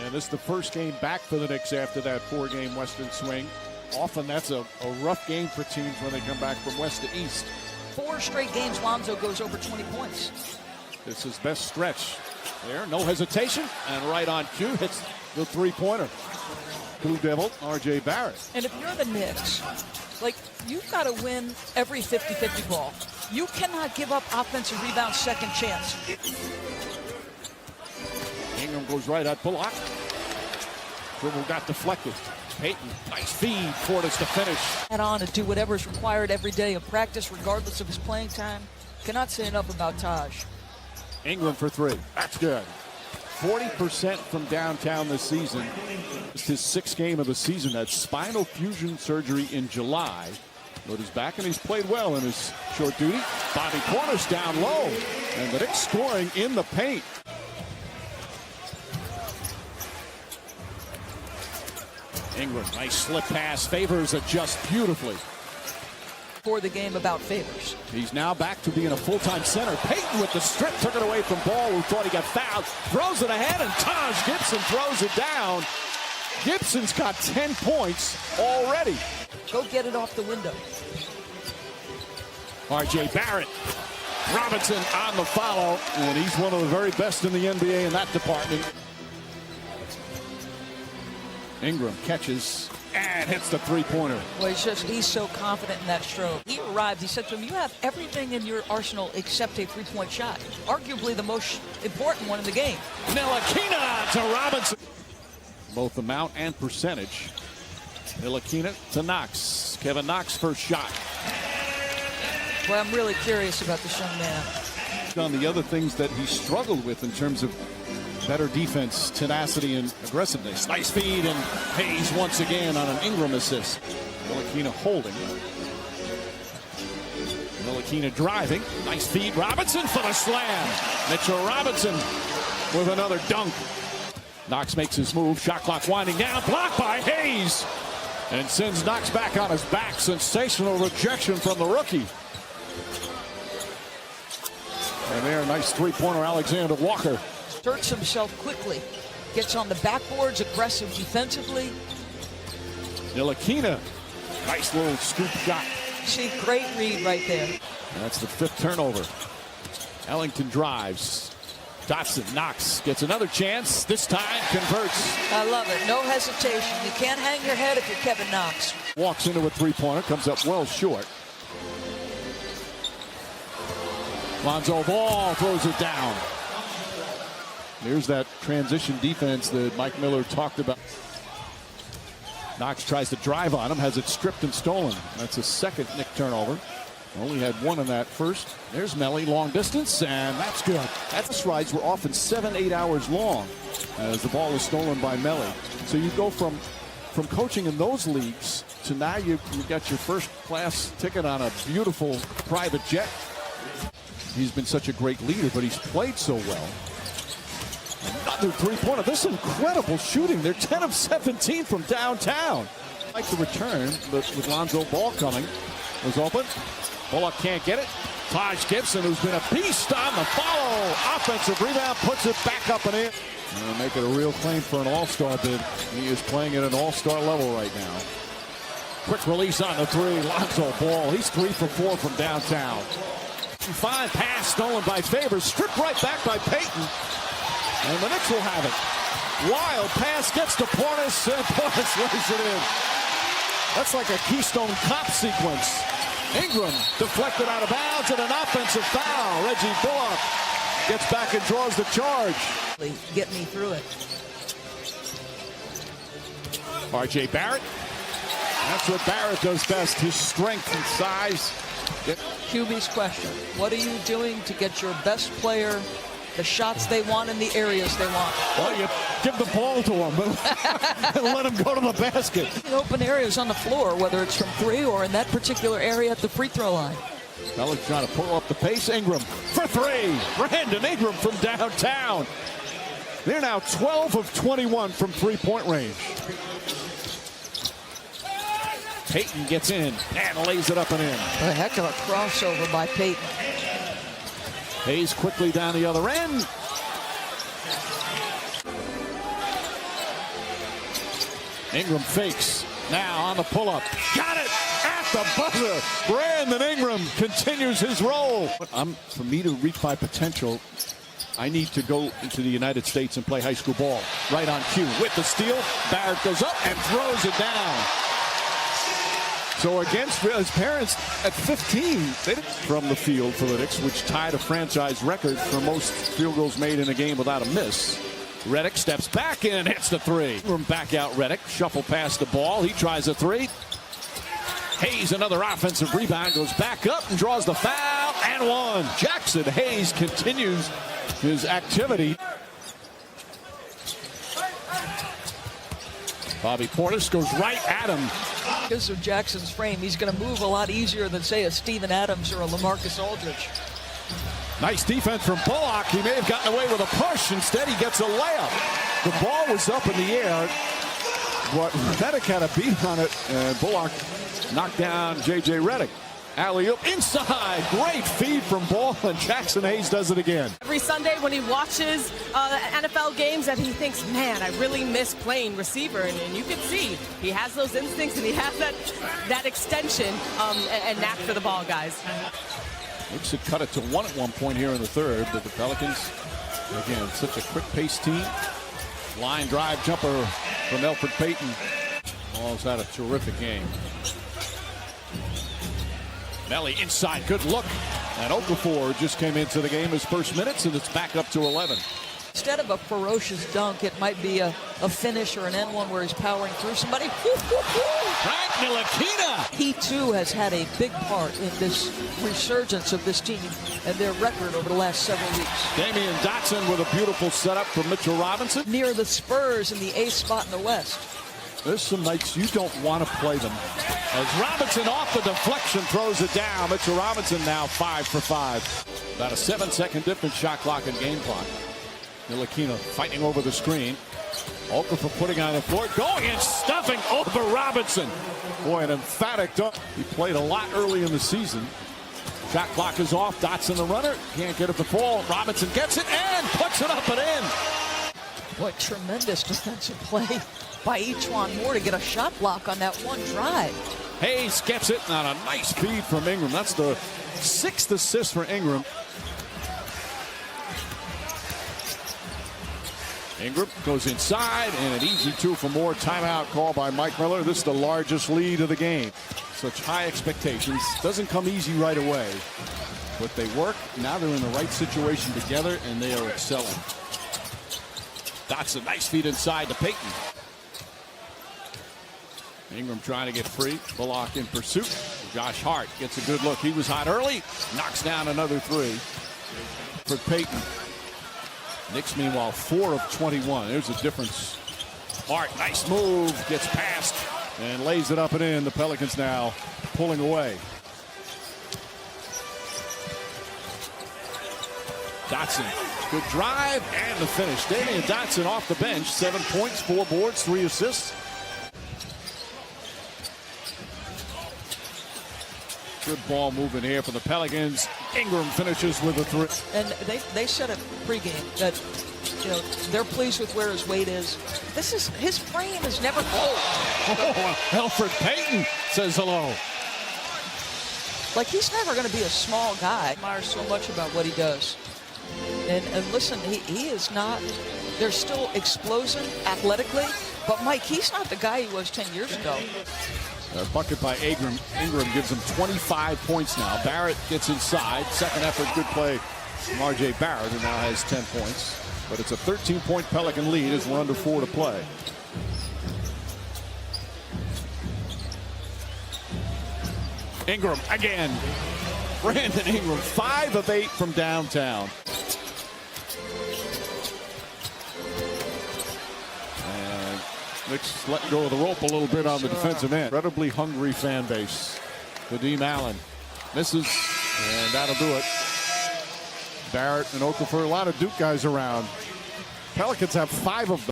And this is the first game back for the Knicks after that 4-game Western swing. Often that's a rough game for teams when they come back from west to east. 4 straight games Lonzo goes over 20 points. This is best stretch. There, no hesitation, and right on cue hits the three-pointer. Blue Devil, R.J. Barrett. And if you're the Knicks, like, you've got to win every 50-50 ball. You cannot give up offensive rebound second chance. Ingram goes right at Bullock. Dribble got deflected. Payton, nice feed. Portis to finish. Head on and do whatever is required every day in practice, regardless of his playing time. Cannot say enough about Taj. Ingram for 3. That's good. 40% from downtown this season. It's his 6th game of the season. Had spinal fusion surgery in July. But he's back and he's played well in his short duty. Bobby Portis down low. And the Knicks scoring in the paint. Ingram, nice slip pass. Favors adjust beautifully. For the game about Favors. He's now back to being a full-time center. Payton with the strip, took it away from Ball, who thought he got fouled. Throws it ahead, and Taj Gibson throws it down. Gibson's got 10 points already. Go get it off the window. R.J. Barrett. Robinson on the follow, and he's one of the very best in the NBA in that department. Ingram catches and hits the three-pointer. Well, he's so confident in that stroke. He arrived, he said to him, you have everything in your arsenal except a three-point shot. Arguably the most important one in the game. Ntilikina to Robinson. Both amount and percentage. Ntilikina to Knox. Kevin Knox first shot. Well, I'm really curious about this young man. On the other things that he struggled with in terms of better defense, tenacity, and aggressiveness. Nice feed, and Hayes once again on an Ingram assist. Ntilikina holding. Ntilikina driving. Nice feed. Robinson for the slam. Mitchell Robinson with another dunk. Knox makes his move. Shot clock winding down. Blocked by Hayes. And sends Knox back on his back. Sensational rejection from the rookie. And there, nice three-pointer, Alexander Walker. Asserts himself quickly. Gets on the backboards, aggressive defensively. Ntilikina, nice little scoop shot. See, great read right there. And that's the 5th turnover. Ellington drives. Dotson, Knox gets another chance. This time converts. I love it. No hesitation. You can't hang your head if you're Kevin Knox. Walks into a three-pointer, comes up well short. Lonzo Ball throws it down. There's that transition defense that Mike Miller talked about. Knox tries to drive on him, has it stripped and stolen. That's a second Knick turnover. Only had one in that first. There's Melly, long distance, and that's good. Bus rides were often 7-8 hours long as the ball is stolen by Melly. So you go from coaching in those leagues to now you got your first class ticket on a beautiful private jet. He's been such a great leader, but he's played so well. Another three-pointer. This is incredible shooting. They're 10 of 17 from downtown. Like the return, but with Lonzo Ball coming, was open. Bullock can't get it. Taj Gibson, who's been a beast on the follow. Offensive rebound, puts it back up and in. And make it a real claim for an all-star bid. He is playing at an all-star level right now. Quick release on the three. Lonzo Ball. He's 3 for 4 from downtown. Fine pass stolen by Favors. Stripped right back by Payton. And the Knicks will have it. Wild pass gets to Portis, and Portis lays it in. That's like a Keystone Cop sequence. Ingram deflected out of bounds and an offensive foul. Reggie Bullock gets back and draws the charge. Get me through it. R.J. Barrett. That's what Barrett does best. His strength and size. QB's question. What are you doing to get your best player the shots they want in the areas they want? Well, you give the ball to them and let them go to the basket. Open areas on the floor, whether it's from 3 or in that particular area at the free throw line. Pelicans trying to pull up the pace. Ingram for 3. Brandon Ingram from downtown. They're now 12 of 21 from three-point range. Payton gets in and lays it up and in. A heck of a crossover by Payton. Hayes quickly down the other end. Ingram fakes. Now on the pull-up. Got it at the buzzer. Brandon Ingram continues his roll. For me to reach my potential, I need to go into the United States and play high school ball. Right on cue. With the steal, Barrett goes up and throws it down. So against his parents at 15, from the field for the Knicks, which tied a franchise record for most field goals made in a game without a miss. Redick steps back and hits the three. From back out Redick, shuffle past the ball. He tries a three. Hayes, another offensive rebound, goes back up and draws the foul and one. Jackson Hayes continues his activity. Bobby Portis goes right at him. Because of Jackson's frame, he's going to move a lot easier than, say, a Steven Adams or a LaMarcus Aldridge. Nice defense from Bullock. He may have gotten away with a push. Instead, he gets a layup. The ball was up in the air, but Redick had a beat on it, and Bullock knocked down J.J. Redick. Alley-oop inside. Great feed from Ball, and Jackson Hayes does it again. Every Sunday when he watches NFL games that he thinks, man, I really miss playing receiver. And you can see he has those instincts and he has that extension and knack for the ball, guys. Knicks had cut it to one at one point here in the third, but the Pelicans, again, such a quick-paced team. Line drive jumper from Elfrid Payton. Ball's had a terrific game. Melly inside, good look. And Okafor just came into the game his first minutes, and it's back up to 11. Instead of a ferocious dunk, it might be a finish or an N1 where he's powering through somebody. Frank Ntilikina. He, too, has had a big part in this resurgence of this team and their record over the last several weeks. Damian Dotson with a beautiful setup from Mitchell Robinson. Near the Spurs in the 8th spot in the West. There's some nights you don't want to play them. As Robinson off the deflection throws it down. Mitchell Robinson now 5 for 5. About a 7-second difference, shot clock and game clock. Ntilikina fighting over the screen. Okafor putting on the floor, going and stuffing over Robinson. Boy, an emphatic dunk. He played a lot early in the season. Shot clock is off. Dotson the runner. Can't get it to fall. Robinson gets it and puts it up and in. What tremendous defensive play by E'Twaun Moore to get a shot block on that one drive. Hayes gets it on a nice feed from Ingram. That's the 6th assist for Ingram. Ingram goes inside, and an easy two for Moore. Timeout call by Mike Miller. This is the largest lead of the game. Such high expectations. Doesn't come easy right away, but they work. Now they're in the right situation together, and they are excelling. Dotson, nice feed inside to Payton. Ingram trying to get free. Bullock in pursuit. Josh Hart gets a good look. He was hot early. Knocks down another three for Payton. Knicks, meanwhile, 4 of 21. There's a difference. Hart, nice move. Gets past and lays it up and in. The Pelicans now pulling away. Dotson, good drive and the finish. Damian Dotson off the bench. 7 points, 4 boards, 3 assists. Good ball moving here for the Pelicans. Ingram finishes with a 3. And they said it pregame that, you know, they're pleased with where his weight is. His frame is never cold. Oh, Elfrid Payton says hello. Like, he's never going to be a small guy. Admires so much about what he does. And listen, he is not. They're still explosive athletically, but Mike, he's not the guy he was 10 years ago. A bucket by Ingram. Ingram gives him 25 points now. Barrett gets inside. Second effort, good play from R.J. Barrett, who now has 10 points. But it's a 13-point Pelican lead as we're under 4 to play. Ingram again. Brandon Ingram, 5 of 8 from downtown. Knicks letting go of the rope a little bit on the defensive end. Incredibly hungry fan base. Kadeem Allen misses, and that'll do it. Barrett and Okafor, a lot of Duke guys around. Pelicans have 5 of them.